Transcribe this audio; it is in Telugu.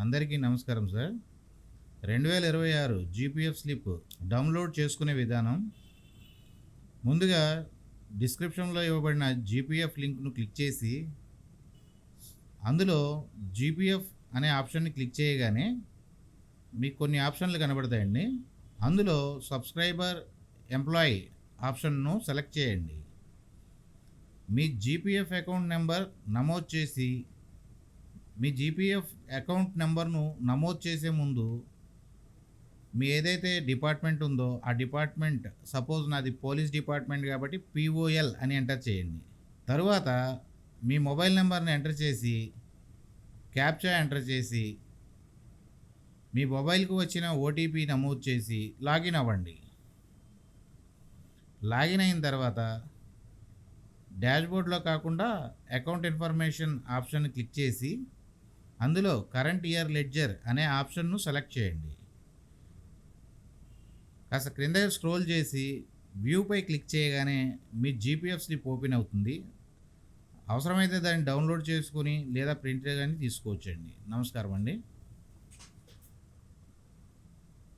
అందరికీ నమస్కారం సార్. 2026 జీపీఎఫ్ స్లిప్ డౌన్లోడ్ చేసుకునే విధానం. ముందుగా డిస్క్రిప్షన్లో ఇవ్వబడిన జీపీఎఫ్ లింక్ను క్లిక్ చేసి అందులో జీపీఎఫ్ అనే ఆప్షన్ని క్లిక్ చేయగానే మీకు కొన్ని ఆప్షన్లు కనబడతాయండి. అందులో సబ్స్క్రైబర్ ఎంప్లాయీ ఆప్షన్ను సెలెక్ట్ చేయండి. మీ జీపీఎఫ్ అకౌంట్ నెంబర్ నమోదు చేసి మీ జీపీఎఫ్ అకౌంట్ నెంబర్ను నమోదు చేసే ముందు మీ ఏదైతే డిపార్ట్మెంట్ ఉందో ఆ డిపార్ట్మెంట్, సపోజ్ నాది పోలీస్ డిపార్ట్మెంట్ కాబట్టి POL అని ఎంటర్ చేయండి. తరువాత మీ మొబైల్ నెంబర్ని ఎంటర్ చేసి క్యాప్చా ఎంటర్ చేసి మీ మొబైల్కు వచ్చిన OTP నమోదు చేసి లాగిన్ అవ్వండి. లాగిన్ అయిన తర్వాత డాష్బోర్డ్లో కాకుండా అకౌంట్ ఇన్ఫర్మేషన్ ఆప్షన్ క్లిక్ చేసి అందులో కరెంట్ ఇయర్ లెడ్జర్ అనే ఆప్షన్ను సెలెక్ట్ చేయండి. కాస్త క్రింద స్క్రోల్ చేసి వ్యూపై క్లిక్ చేయగానే మీ జీపీఎఫ్ స్లిప్ ఓపెన్ అవుతుంది. అవసరమైతే దాన్ని డౌన్లోడ్ చేసుకొని లేదా ప్రింట్ కానీ తీసుకోవచ్చండి. నమస్కారం అండి.